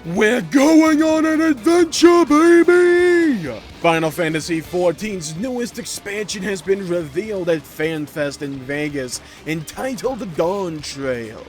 We're going on an adventure, baby! Final Fantasy XIV's newest expansion has been revealed at FanFest in Vegas, entitled Dawntrail,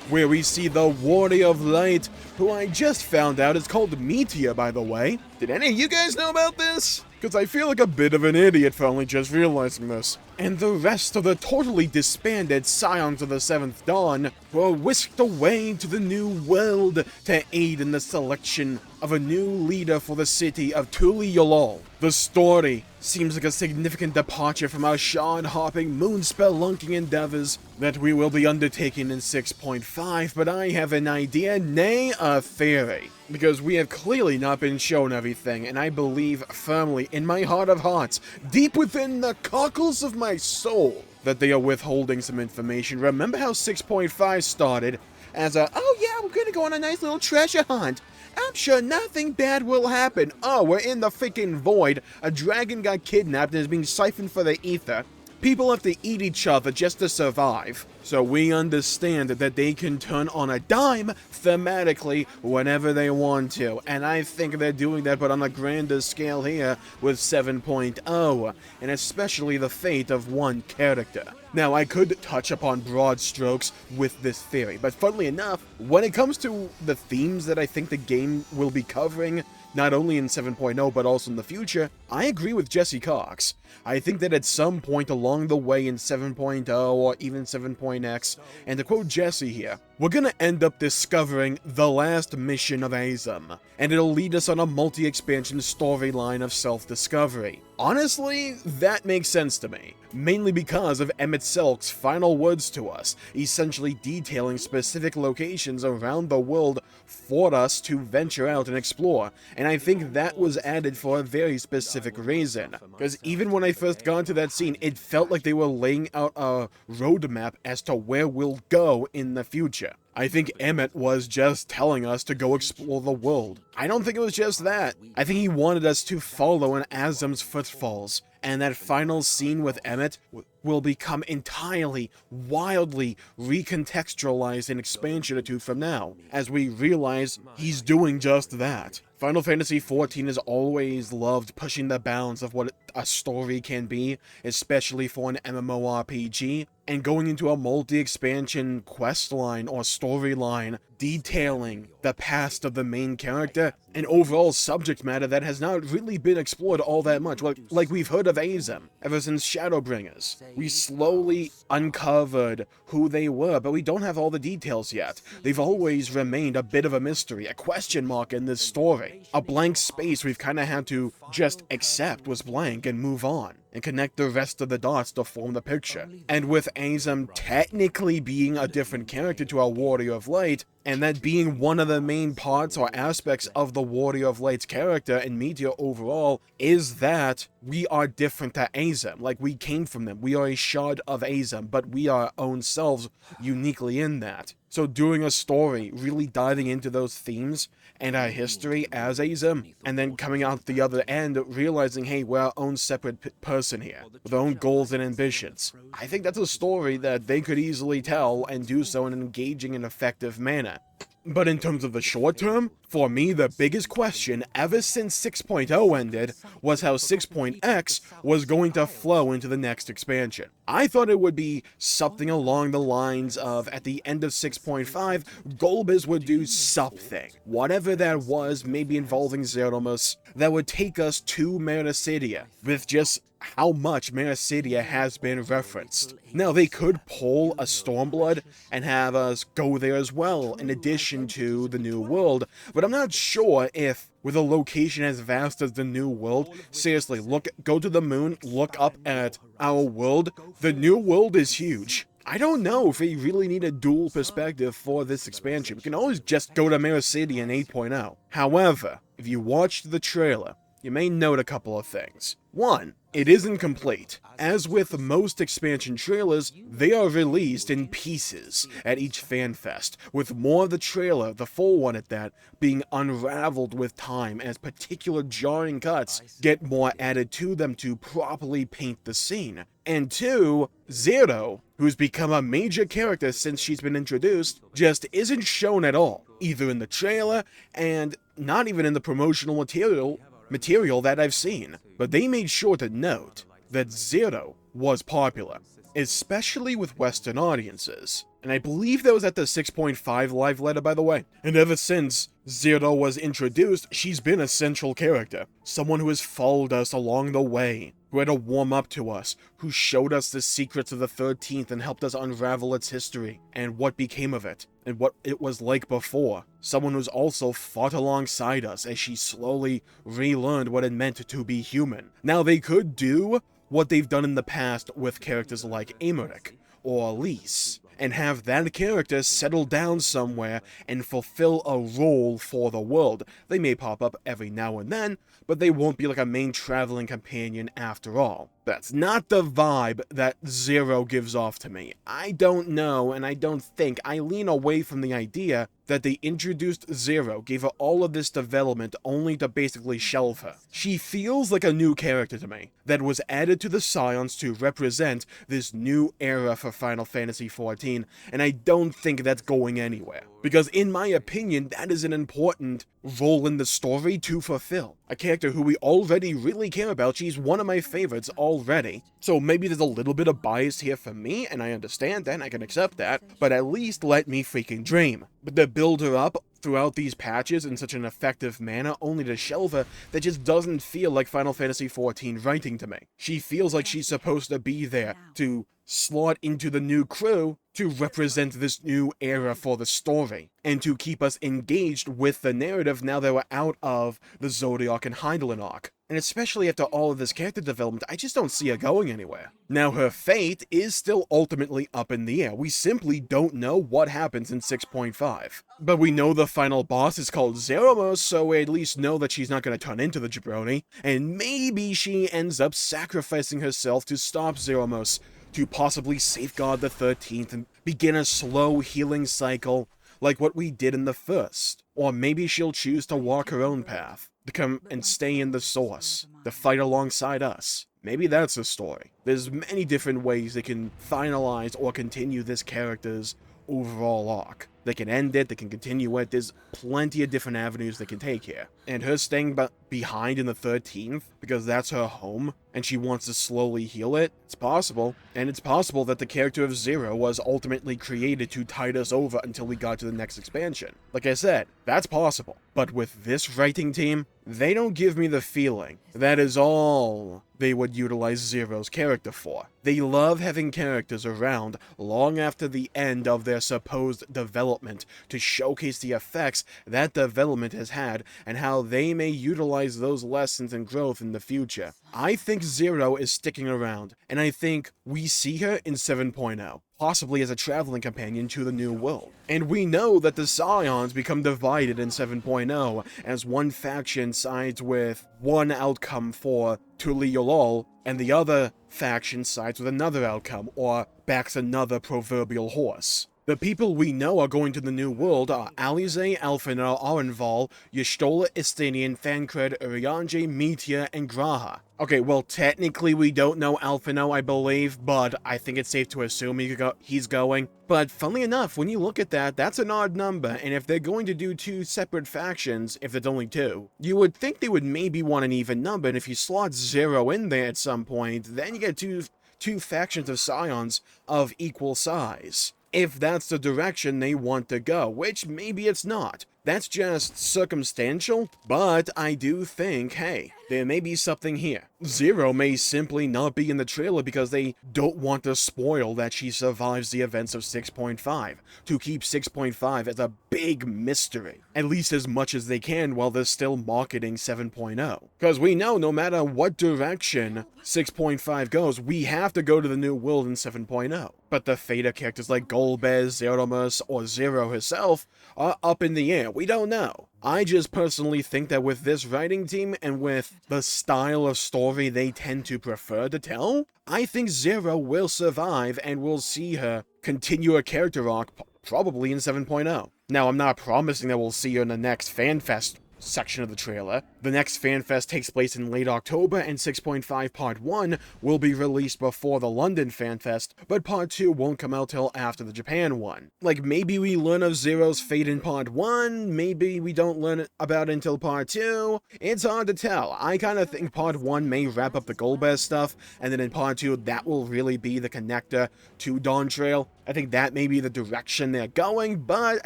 where we see the Warrior of Light, who I just found out is called Meteion, by the way. Did any of you guys know about this? Because I feel like a bit of an idiot for only just realizing this. And the rest of the totally disbanded Scions of the Seventh Dawn were whisked away to the New World to aid in the selection of a new leader for the city of Tuli-Yolol. The story seems like a significant departure from our shard-hopping, moon-spelunking endeavors that we will be undertaking in 6.5, but I have an idea, nay, a theory. Because we have clearly not been shown everything, and I believe firmly in my heart of hearts, deep within the cockles of my soul, that they are withholding some information. Remember how 6.5 started as a, oh yeah, we're gonna go on a nice little treasure hunt. I'm sure nothing bad will happen. Oh, we're in the freaking void. A dragon got kidnapped and is being siphoned for the ether. People have to eat each other just to survive. So we understand that they can turn on a dime thematically whenever they want to. And I think they're doing that, but on a grander scale here with 7.0, and especially the fate of one character. Now, I could touch upon broad strokes with this theory, but funnily enough, when it comes to the themes that I think the game will be covering, not only in 7.0 but also in the future, I agree with Jesse Cox. I think that at some point along the way in 7.0 or even 7.x, and to quote Jesse here, we're gonna end up discovering the last mission of Azem, and it'll lead us on a multi-expansion storyline of self-discovery. Honestly, that makes sense to me, mainly because of Emmett Selk's final words to us, essentially detailing specific locations around the world for us to venture out and explore, and I think that was added for a very specific reason, because even when I first got into that scene, it felt like they were laying out a roadmap as to where we'll go in the future. I think Emmett was just telling us to go explore the world. I don't think it was just that. I think he wanted us to follow in Azem's footfalls, and that final scene with Emmett will become entirely, wildly recontextualized in expansion or two from now, as we realize he's doing just that. Final Fantasy XIV has always loved pushing the bounds of what a story can be, especially for an MMORPG, and going into a multi-expansion questline or storyline detailing the past of the main character, an overall subject matter that has not really been explored all that much. Like we've heard of Azem ever since Shadowbringers. We slowly uncovered who they were, but we don't have all the details yet. They've always remained a bit of a mystery, a question mark in this story. A blank space we've kind of had to just accept was blank and move on, and connect the rest of the dots to form the picture. And with Azem technically being a different character to our Warrior of Light, and that being one of the main parts or aspects of the Warrior of Light's character and Meteion overall, is that we are different to Azem. Like, we came from them. We are a shard of Azem, but we are our own selves uniquely in that. So doing a story, really diving into those themes and our history as Azem, and then coming out the other end, realizing, hey, we're our own separate person here, with our own goals and ambitions. I think that's a story that they could easily tell and do so in an engaging and effective manner. But in terms of the short term, for me, the biggest question ever since 6.0 ended was how 6.x was going to flow into the next expansion. I thought it would be something along the lines of, at the end of 6.5, Golbez would do something, whatever that was, maybe involving Zerdomus, that would take us to Mericidia, with just how much Mericidia has been referenced. Now, they could pull a Stormblood and have us go there as well, in addition to the New World, but I'm not sure if, with a location as vast as the New World, seriously, go to the moon, look up at our world, the New World is huge. I don't know if we really need a dual perspective for this expansion. We can always just go to Mericidia in 8.0. However, if you watched the trailer, you may note a couple of things. One, it isn't complete. As with most expansion trailers, they are released in pieces at each FanFest, with more of the trailer, the full one at that, being unraveled with time as particular jarring cuts get more added to them to properly paint the scene. And two, Zero, who's become a major character since she's been introduced, just isn't shown at all. either in the trailer and not even in the promotional material that I've seen. But they made sure to note that Zero was popular, especially with Western audiences. And I believe that was at the 6.5 live letter, by the way. And ever since Zero was introduced, she's been a central character. Someone who has followed us along the way, who had to warm up to us, who showed us the secrets of the 13th and helped us unravel its history, and what became of it, and what it was like before. Someone who's also fought alongside us as she slowly relearned what it meant to be human. Now, they could do what they've done in the past with characters like Emmerich or Elise, and have that character settle down somewhere and fulfill a role for the world. They may pop up every now and then, but they won't be like a main traveling companion after all. That's not the vibe that Zero gives off to me. I don't know, and I don't think. I lean away from the idea that they introduced Zero, gave her all of this development only to basically shelve her. She feels like a new character to me, that was added to the Scions to represent this new era for Final Fantasy XIV, and I don't think that's going anywhere. Because in my opinion, that is an important role in the story to fulfill. A character who we already really care about. She's one of my favorites already. So maybe there's a little bit of bias here for me, and I understand that, and I can accept that, but at least let me freaking dream. But to build her up throughout these patches in such an effective manner, only to shelve her, that just doesn't feel like Final Fantasy XIV writing to me. She feels like she's supposed to be there to slot into the new crew to represent this new era for the story, and to keep us engaged with the narrative now that we're out of the Zodiac and Hydaelyn arc. And especially after all of this character development, I just don't see her going anywhere. Now, her fate is still ultimately up in the air. We simply don't know what happens in 6.5. But we know the final boss is called Zeromos, so we at least know that she's not going to turn into the jabroni, and maybe she ends up sacrificing herself to stop Zeromos, to possibly safeguard the 13th and begin a slow healing cycle like what we did in the first. Or maybe she'll choose to walk her own path, to come and stay in the source, to fight alongside us. Maybe that's the story. There's many different ways they can finalize or continue this character's overall arc. They can end it, they can continue it, there's plenty of different avenues they can take here. And her staying behind in the 13th, because that's her home, and she wants to slowly heal it, it's possible. And it's possible that the character of Zero was ultimately created to tide us over until we got to the next expansion. Like I said, that's possible. But with this writing team, they don't give me the feeling that is all they would utilize Zero's character for. They love having characters around long after the end of their supposed development to showcase the effects that development has had and how they may utilize those lessons and growth in the future. I think Zero is sticking around, and I think we see her in 7.0. Possibly as a traveling companion to the new world. And we know that the Scions become divided in 7.0 as one faction sides with one outcome for Tuliolol, and the other faction sides with another outcome, or backs another proverbial horse. The people we know are going to the new world are Alize, Alphinaud, Arenval, Y'shtola, Estinian, Thancred, Urianger, Meteion, and Graha. Okay, well, technically we don't know Alphinaud, I believe, but I think it's safe to assume he's going. But funnily enough, when you look at that, that's an odd number, and if they're going to do two separate factions, if it's only two, you would think they would maybe want an even number, and if you slot Zero in there at some point, then you get two factions of Scions of equal size. If that's the direction they want to go, which maybe it's not. That's just circumstantial, but I do think, hey, there may be something here. Zero may simply not be in the trailer because they don't want to spoil that she survives the events of 6.5, to keep 6.5 as a big mystery, at least as much as they can while they're still marketing 7.0. Because we know no matter what direction 6.5 goes, we have to go to the new world in 7.0. But the fate of characters like Golbez, Zeromos, or Zero herself are up in the air. We don't know. I just personally think that with this writing team and with the style of story they tend to prefer to tell, I think Zero will survive and we'll see her continue a character arc probably in 7.0. Now, I'm not promising that we'll see her in the next FanFest section of the trailer. The next FanFest takes place in late October, and 6.5 Part 1 will be released before the London FanFest, but Part 2 won't come out till after the Japan one. Like, maybe we learn of Zero's fate in Part 1, maybe we don't learn about it until Part 2. It's hard to tell. I kind of think Part 1 may wrap up the Golbez stuff, and then in Part 2, that will really be the connector to Dawntrail. I think that may be the direction they're going, but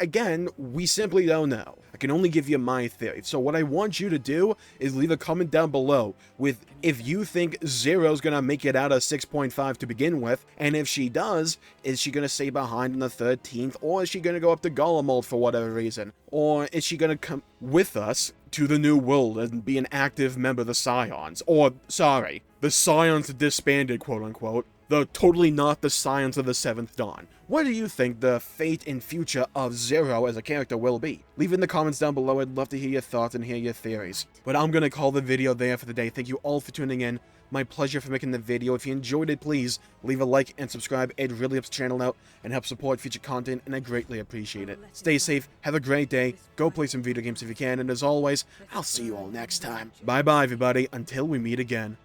again, we simply don't know. I can only give you my theory. So what I want you to do is leave a comment down below with if you think Zero's gonna make it out of 6.5 to begin with, and if she does, is she gonna stay behind on the 13th, or is she gonna go up to Golemold for whatever reason? Or is she gonna come with us to the new world and be an active member of the Scions? Or, sorry, the Scions disbanded, quote-unquote. Though totally not the Scions of the 7th Dawn. What do you think the fate and future of Zero as a character will be? Leave in the comments down below. I'd love to hear your thoughts and hear your theories. But I'm gonna call the video there for the day. Thank you all for tuning in. My pleasure for making the video. If you enjoyed it, please leave a like and subscribe. It really helps the channel out and helps support future content, and I greatly appreciate it. Stay safe, have a great day, go play some video games if you can, and as always, I'll see you all next time. Bye bye everybody, until we meet again.